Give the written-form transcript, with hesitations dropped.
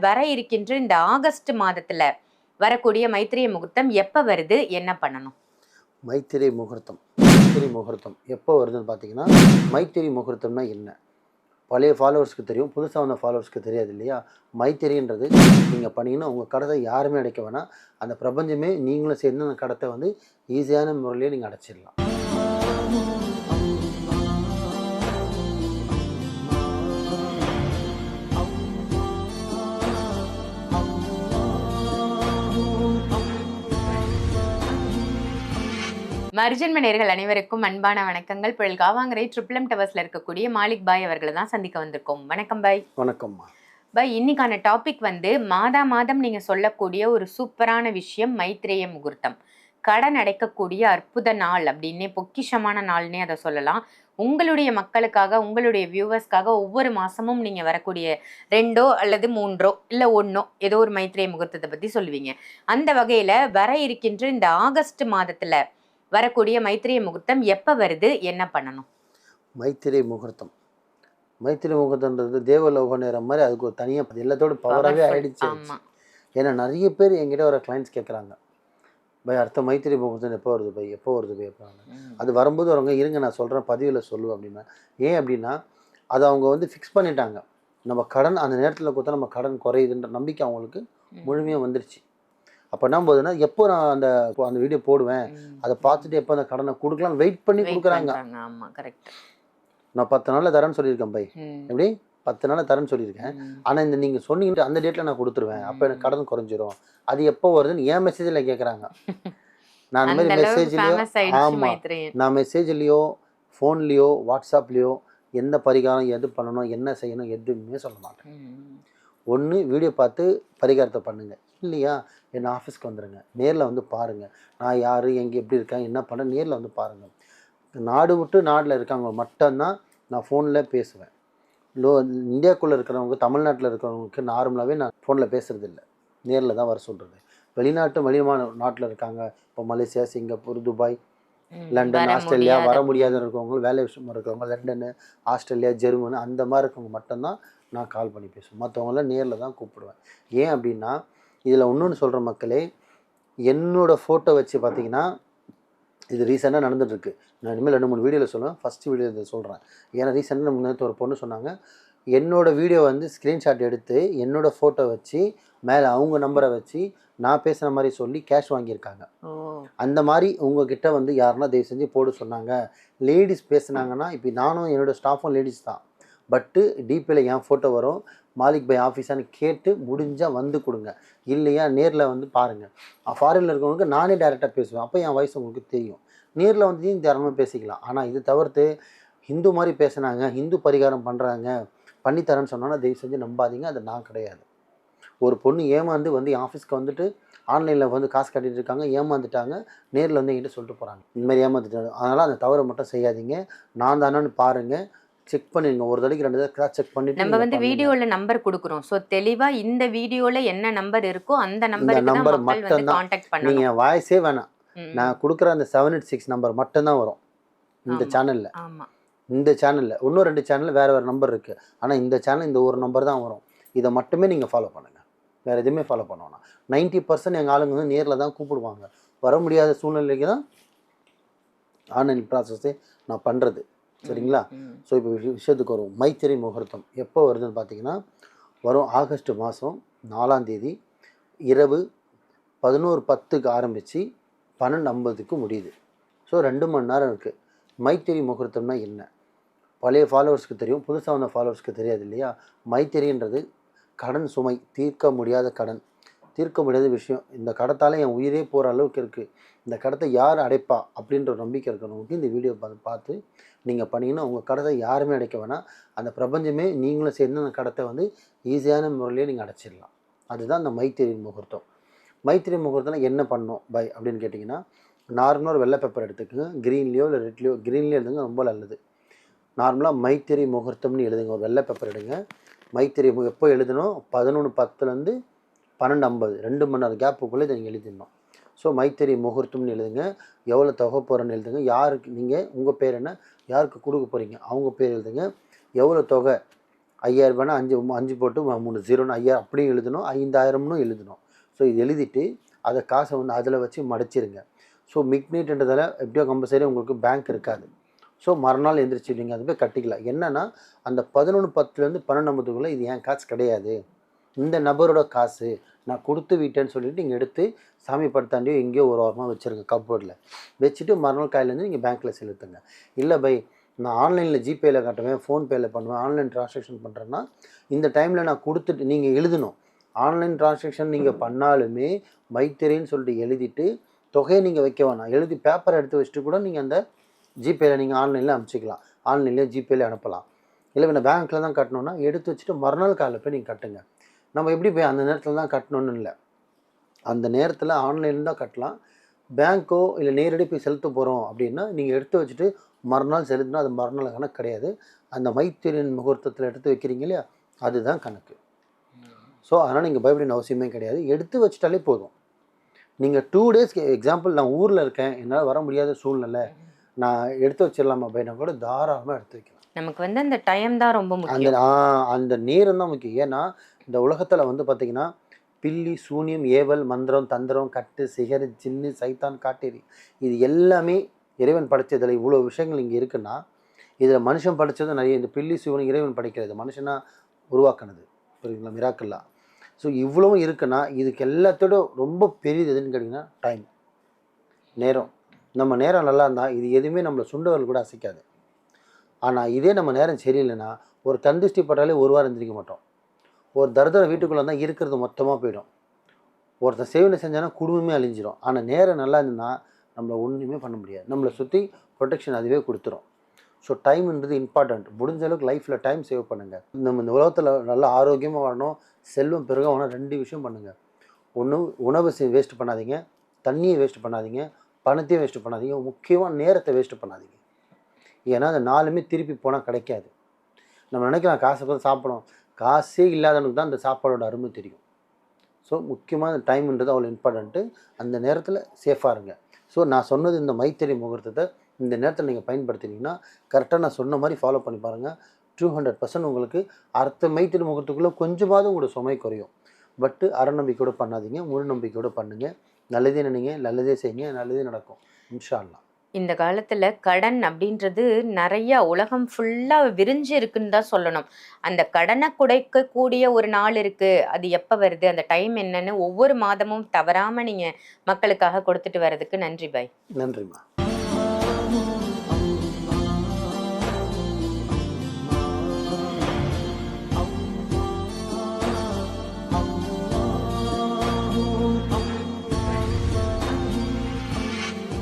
வர இருக்கின்ற இந்த ஆகஸ்ட் மாதத்துல வரக்கூடிய மைத்திரை முகூர்த்தம் எப்ப வருது, என்ன பண்ணணும்? மைத்திரை முகூர்த்தம் எப்போ வருதுன்னு பார்த்தீங்கன்னா, மைத்திரை முகூர்த்தம்னா என்ன? பழைய ஃபாலோவர்ஸ்க்கு தெரியும், புதுசாக வந்த ஃபாலோவர்ஸ்க்கு தெரியாது இல்லையா? மைத்திரின்றது நீங்கள் பண்ணிங்கன்னா உங்கள் கடத்தை யாருமே அடைக்க வேணாம். அந்த பிரபஞ்சமே நீங்களும் சேர்ந்து அந்த கடத்தை வந்து ஈஸியான முறையிலே நீங்கள் அடைச்சிடலாம். மர்ஜன்ம நேயர்கள் அனைவருக்கும் அன்பான வணக்கங்கள். புயல் காவாங்கரை ட்ரிபிள் டவர்ஸ்ல இருக்கக்கூடிய மாலிக் பாய் அவர்களை தான் சந்திக்க வந்திருக்கோம். வணக்கம் பாய். வணக்கம்மா பாய். இன்னைக்கான டாபிக் வந்து மாதம் நீங்க சொல்லக்கூடிய ஒரு சூப்பரான விஷயம், மைத்திரேய முகூர்த்தம். கடன் அடைக்கக்கூடிய அற்புத நாள் அப்படின்னே, பொக்கிஷமான நாள்னே அதை சொல்லலாம். உங்களுடைய மக்களுக்காக, உங்களுடைய வியூவர்ஸ்க்காக ஒவ்வொரு மாசமும் நீங்க வரக்கூடிய 2 அல்லது 3 இல்ல 1 ஏதோ ஒரு மைத்திரேய முகூர்த்தத்தை பத்தி சொல்லுவீங்க. அந்த வகையில வர இருக்கின்ற இந்த ஆகஸ்ட் மாதத்துல வரக்கூடிய மைத்திரை முகூர்த்தம் எப்ப வருது, என்ன பண்ணணும்? மைத்திரை முகூர்த்தம்ன்றது தேவலோக நேரம் மாதிரி, அதுக்கு ஒரு தனியாக எல்லாத்தோட பவராகவே ஆயிடுச்சு. ஏன்னா நிறைய பேர் என்கிட்ட வர கிளைண்ட்ஸ் கேட்குறாங்க, பை அடுத்த மைத்திரை முகூர்த்தம் எப்போ வருது பை அப்படின்னாங்க. அது வரும்போது வரவங்க இருங்க நான் சொல்கிறேன், பதிவில் சொல்லுவேன் அப்படின்னா. ஏன் அப்படின்னா அதை அவங்க வந்து ஃபிக்ஸ் பண்ணிட்டாங்க. நம்ம கடன் அந்த நேரத்தில் கொடுத்தா நம்ம கடன் குறையுதுன்ற நம்பிக்கை அவங்களுக்கு முழுமையாக வந்துருச்சு. அப்போ என்ன போகுதுன்னா, எப்போ நான் அந்த வீடியோ போடுவேன், அதை பார்த்துட்டு எப்போ அந்த கடனை கொடுக்கலாம்னு வெயிட் பண்ணி கொடுக்குறாங்க. நான் 10 நாளில் தரேன்னு சொல்லியிருக்கேன் பை, எப்படி 10 நாளில் தரேன்னு சொல்லியிருக்கேன். ஆனால் இந்த நீங்கள் சொன்னீங்க அந்த டேட்டில் நான் கொடுத்துருவேன், அப்போ எனக்கு கடன் குறைஞ்சிரும். அது எப்போ வருதுன்னு என் மெசேஜில் கேட்குறாங்க. நான் அந்த மாதிரி மெசேஜ்லேயோ, ஆமாம், நான் மெசேஜ்லேயோ ஃபோன்லேயோ வாட்ஸ்அப்லேயோ எந்த பரிகாரம் எது பண்ணணும் என்ன செய்யணும் எதுவுமே சொல்ல மாட்டேன். ஒன்று வீடியோ பார்த்து பரிகாரத்தை பண்ணுங்கள், இல்லையா என் ஆஃபீஸ்க்கு வந்துடுங்க, நேரில் வந்து பாருங்கள் நான் யார், எங்கே எப்படி இருக்கேன், என்ன பண்ண நேரில் வந்து பாருங்கள். நாடு விட்டு நாட்டில் இருக்காங்க மட்டும்தான் நான் ஃபோனில் பேசுவேன். இந்தியாவுக்குள்ளே இருக்கிறவங்க, தமிழ்நாட்டில் இருக்கிறவங்களுக்கு நார்மலாகவே நான் ஃபோனில் பேசுகிறது இல்லை, நேரில் தான் வர சொல்கிறது. வெளிநாட்டு நாட்டில் இருக்காங்க, இப்போ Malaysia, Singapore, Dubai, London, Australia வர முடியாத இருக்கவங்க, வேலை விஷயமா இருக்கிறவங்க, லண்டனு, ஆஸ்திரேலியா, ஜெர்மனி அந்த மாதிரி இருக்கவங்க மட்டும்தான் நான் கால் பண்ணி பேசுவேன். மற்றவங்களாம் நேரில் தான் கூப்பிடுவேன். ஏன் அப்படின்னா இதில் இன்னொன்று சொல்கிற மக்களே, என்னோடய ஃபோட்டோ வச்சு பார்த்தீங்கன்னா இது ரீசெண்டாக நடந்துகிட்ருக்கு. நான் இனிமேல் 2-3 வீடியோவில் சொல்லுவேன், ஃபஸ்ட்டு வீடியோ இதை சொல்கிறேன். ஏன்னா ரீசெண்டாக முன்னேற்ற ஒரு பொண்ணு சொன்னாங்க, என்னோடய வீடியோ வந்து ஸ்க்ரீன்ஷாட் எடுத்து என்னோடய ஃபோட்டோ வச்சு மேலே அவங்க நம்பரை வச்சு நான் பேசுகிற மாதிரி சொல்லி கேஷ் வாங்கியிருக்காங்க. அந்த மாதிரி உங்ககிட்ட வந்து யாருன்னா தயவு செஞ்சு போட சொன்னாங்க, லேடிஸ் பேசுனாங்கன்னா, இப்போ நானும் என்னோடய ஸ்டாஃபும் லேடிஸ் தான், பட்டு டிபியில் என் ஃபோட்டோ வரும், மாலிக் பை ஆஃபீஸான்னு கேட்டு முடிஞ்சால் வந்து கொடுங்க, இல்லையா நேரில் வந்து பாருங்கள். ஃபாரினில் இருக்கிறவங்களுக்கு நானே டேரெக்டாக பேசுவேன், அப்போ என் வாய்ஸ் உங்களுக்கு தெரியும். நேரில் வந்து தாராளமாக பேசிக்கலாம். ஆனால் இது தவிர்த்து ஹிந்து மாதிரி பேசுனாங்க, ஹிந்து பரிகாரம் பண்ணுறாங்க, பண்ணித்தரேன்னு சொன்னால் தயவு செஞ்சு நம்பாதீங்க, அது நான் கிடையாது. ஒரு பொண்ணு ஏமாந்து வந்து என் ஆஃபீஸ்க்கு வந்துட்டு ஆன்லைனில் வந்து காசு கட்டிகிட்டு இருக்காங்க, ஏமாந்துட்டாங்க, நேரில் வந்து என்கிட்ட சொல்லிட்டு போகிறாங்க இந்த மாதிரி ஏமாந்துட்டாங்க. அதனால் அந்த தவறை மட்டும் செய்யாதீங்க, நான் தானேன்னு பாருங்கள், செக் பண்ணிடுங்க, ஒரு தடவைக்கு 2 தடவை கிராஸ் செக் பண்ணிட்டு. நம்ம வந்து வீடியோவில் நம்பர் கொடுக்குறோம், ஸோ தெளிவாக இந்த வீடியோவில் என்ன நம்பர் இருக்கோ அந்த நம்பர் மட்டும் கான்டாக்ட் பண்ணுங்க. நீங்கள் வாய்ஸே வேணாம், நான் கொடுக்குற அந்த 786 நம்பர் மட்டும்தான் வரும் இந்த சேனலில். இந்த சேனலில் இன்னும் 2 சேனலில் வேறு நம்பர் இருக்குது, ஆனால் இந்த சேனல் இந்த ஒரு நம்பர் தான் வரும். இதை மட்டுமே நீங்கள் ஃபாலோ பண்ணுங்கள், வேறு எதுவுமே ஃபாலோ பண்ணுவோம். 90% எங்கள் ஆளுங்க வந்து நேரில் தான் கூப்பிடுவாங்க, வர முடியாத சூழ்நிலைக்கு தான் ஆன்லைன் ப்ராசஸே நான் பண்ணுறது, சரிங்களா? ஸோ இப்போ விஷயத்துக்கு வரும். மைத்திரை முகூர்த்தம் எப்போ வருதுன்னு பார்த்தீங்கன்னா, வரும் ஆகஸ்ட் மாதம் 4ஆம் தேதி இரவு 11:10க்கு ஆரம்பித்து 12:50க்கு முடியுது. ஸோ 2 மணி நேரம் இருக்குது. மைத்திரை முகூர்த்தம்னா என்ன? பழைய ஃபாலோவர்ஸ்க்கு தெரியும், புதுசாக வந்த ஃபாலோவர்ஸ்க்கு தெரியாது இல்லையா? மைத்திரின்றது கடன் சுமை, தீர்க்க முடியாத கடன், தீர்க்க முடியாத விஷயம். இந்த கடத்தால் என் உயிரே போகிற அளவுக்கு இருக்குது, இந்த கடத்தை யார் அடைப்பா அப்படின்ற ஒரு நம்பிக்கை இருக்கிறவங்களுக்கு இந்த வீடியோ பார்த்து நீங்கள் பண்ணிங்கன்னா உங்கள் கடத்தை யாருமே அடைக்க வேணாம். அந்த பிரபஞ்சமே நீங்களும் சேர்ந்து அந்த கடத்தை வந்து ஈஸியான முறையிலே நீங்கள் அடைச்சிடலாம். அதுதான் இந்த மைத்திரை முகூர்த்தம். மைத்திரை முகூர்த்தம்னா என்ன பண்ணணும் பை அப்படின்னு கேட்டிங்கன்னா, நார்மலாக ஒரு வெள்ளை பேப்பர் எடுத்துக்கோங்க, க்ரீன்லேயோ இல்லை ரெட்லேயோ, க்ரீன்லேயோ எழுதுங்க, ரொம்ப நல்லது. நார்மலாக மைத்திரை முகூர்த்தம்னு எழுதுங்க, ஒரு வெள்ளை பேப்பர் எடுங்க. மைத்திரை எப்போ எழுதணும்? 11:10லேருந்து 12:50, 2 மணி நேரம் கேப்புக்குள்ளே இதை நீங்கள் எழுதிடணும். ஸோ மைத்திரை முகூர்த்தம்னு எழுதுங்க, எவ்வளோ தொகை போகிறேன்னு எழுதுங்க, யாருக்கு நீங்கள் உங்கள் பேர் என்ன, யாருக்கு கொடுக்க போகிறீங்க அவங்க பேர் எழுதுங்க, எவ்வளோ தொகை 5,000 அஞ்சு 5 போட்டு 3 0ன்னு 5,000 அப்படியும் எழுதணும், 5,000ன்னு எழுதணும். ஸோ இது எழுதிட்டு அதை காசை வந்து அதில் வச்சு மடிச்சிருங்க. ஸோ மிட் நைட்ன்றதால எப்படியோ கம்பல்சரி உங்களுக்கு பேங்க் இருக்காது. ஸோ மறுநாள் எந்திரிச்சு நீங்கள் அதை போய் கட்டிக்கலாம். என்னென்னா அந்த 11:10லேருந்து 12:50க்குள்ளே இது என் காசு கிடையாது, இந்த நபரோட காசு, நான் கொடுத்து விட்டேன்னு சொல்லிட்டு நீங்கள் எடுத்து சாமி படுத்தாண்டியோ எங்கேயோ ஒரு வாரமாக வச்சுருங்க கப்போர்டில் வச்சுட்டு மறுநாள் காலையிலேருந்து நீங்கள் பேங்க்கில் செலுத்துங்க. இல்லை பை நான் ஆன்லைனில் ஜிபேயில் கட்டுவேன், ஃபோன்பேயில் பண்ணுவேன், ஆன்லைன் ட்ரான்சாக்ஷன் பண்ணுறேன்னா இந்த டைமில் நான் கொடுத்துட்டு நீங்கள் எழுதணும். ஆன்லைன் ட்ரான்சாக்ஷன் நீங்கள் பண்ணாலுமே மைத்திரைன்னு சொல்லிட்டு எழுதிட்டு தொகையை நீங்கள் வைக்க வேணாம், எழுதி பேப்பரை எடுத்து வச்சுட்டு கூட நீங்கள் அந்த ஜிபேயில் நீங்கள் ஆன்லைனில் அனுப்பிச்சிக்கலாம், ஆன்லைன்லேயே ஜிபேயில் அனுப்பலாம். இல்லை நான் பேங்க்கில் தான் கட்டணுன்னா எடுத்து வச்சுட்டு மறுநாள் காலையில் போய் நீங்கள் கட்டுங்க. நம்ம எப்படி போய் அந்த நேரத்தில் தான் கட்டணுன்னு இல்லை, அந்த நேரத்தில் ஆன்லைனில் தான் கட்டலாம். பேங்க்கோ இல்லை நேரடி போய் செலுத்த போகிறோம் அப்படின்னா நீங்கள் எடுத்து வச்சுட்டு மறுநாள் செலுத்தினா அது மறுநாள் கணக்கு கிடையாது, அந்த மைத்திரியின் முகூர்த்தத்தில் எடுத்து வைக்கிறீங்க இல்லையா, அதுதான் கணக்கு. ஸோ அதனால் நீங்கள் பயப்படின அவசியமே கிடையாது, எடுத்து வச்சுட்டாலே போதும். நீங்கள் 2 டேஸ்க்கு எக்ஸாம்பிள் நான் ஊரில் இருக்கேன், என்னால் வர முடியாத சூழ்நிலை, நான் எடுத்து வச்சிடலாமா அப்படின்னா கூட தாராளமாக எடுத்து வைக்கலாம். நமக்கு வந்து அந்த டைம் தான் ரொம்ப முக்கியம், அந்த நேரம் தான் முக்கியம். ஏன்னா இந்த உலகத்தில் வந்து பார்த்திங்கன்னா பில்லி சூனியம் ஏவல் மந்திரம் தந்திரம் கட்டு சிகர் ஜின்னு சைத்தான் காட்டேரி இது எல்லாமே இறைவன் படைச்சதில் இவ்வளோ விஷயங்கள் இங்கே இருக்குன்னா இதில் மனுஷன் படைச்சது நிறைய. இந்த பில்லி சூனியம் இறைவன் படைக்கிறது, மனுஷனாக உருவாக்குனது, புரியுதுங்களா, மிராக்கல்லாம். ஸோ இவ்வளவும் இருக்குன்னா இதுக்கு எல்லாத்தோட ரொம்ப பெரியது எதுன்னு கேட்டிங்கன்னா டைம், நேரம். நம்ம நேரம் நல்லா இருந்தால் இது எதுவுமே நம்மளை சுண்டவர்கள் கூட அசைக்காது. ஆனால் இதே நம்ம நேரம் சரியில்லைன்னா ஒரு கந்திஷ்டி பட்டாலே ஒரு வாரம் எந்திரிக்க மாட்டோம், ஒரு தரித்திரம் வீட்டுக்குள்ளே தான் இருக்கிறது மொத்தமாக போயிடும், ஒருத்தன் சேவனை செஞ்சானா குடும்பமே அழிஞ்சிடும். ஆனால் நேரம் நல்லா இருந்ததுன்னா நம்மளை ஒன்றுமே பண்ண முடியாது, நம்மளை சுற்றி ப்ரொடெக்ஷன் அதுவே கொடுத்துரும். ஸோ டைம்ன்றது இம்பார்ட்டண்ட். முடிஞ்ச அளவுக்கு லைஃப்பில் டைம் சேவ் பண்ணுங்கள். நம்ம இந்த உலகத்தில் நல்லா ஆரோக்கியமாக வாழணும், செல்வம் பெருக வேணும், 2 விஷயம் பண்ணுங்கள். ஒன்று உணவு வேஸ்ட் பண்ணாதீங்க, தண்ணியை வேஸ்ட் பண்ணாதீங்க, பணத்தையும் வேஸ்ட் பண்ணாதீங்க, முக்கியமாக நேரத்தை வேஸ்ட் பண்ணாதீங்க. ஏன்னா அந்த 4மே திருப்பி போனால் கிடைக்காது. நம்ம நினைக்கலாம் காசை பார்த்து சாப்பிடணும், காசே இல்லாதவனுக்கு தான் அந்த சாப்பாடோட அருமை தெரியும். ஸோ முக்கியமாக டைம்ன்றது அவ்வளோ இம்பார்ட்டண்ட்டு. அந்த நேரத்தில் சேஃபாக இருங்க. ஸோ நான் சொன்னது இந்த மைத்திரி முகூர்த்தத்தை இந்த நேரத்தில் நீங்கள் பயன்படுத்தினீங்கன்னா கரெக்டாக நான் சொன்ன மாதிரி ஃபாலோ பண்ணி பாருங்கள். 200% உங்களுக்கு அடுத்த மைத்திரி முகூர்த்தத்துக்குள்ளே கொஞ்சமாவது உங்களோட சுமை குறையும். பட்டு அறநம்பிக்கையோடு பண்ணாதீங்க, முழு நம்பிக்கையோடு பண்ணுங்கள். நல்லதே நினைங்க, நல்லதே செய்யுங்க, நல்லதே நடக்கும் இன்ஷா அல்லாஹ். இந்த காலத்தில் கடன் அப்படின்றது நிறையா உலகம் ஃபுல்லாக விரிஞ்சு இருக்குன்னு தான் சொல்லணும். அந்த கடனை குடைக்கக்கூடிய ஒரு நாள் இருக்குது, அது எப்போ வருது, அந்த டைம் என்னன்னு ஒவ்வொரு மாதமும் தவறாமல் நீங்கள் மக்களுக்காக கொடுத்துட்டு வர்றதுக்கு நன்றி பாய். நன்றிம்மா.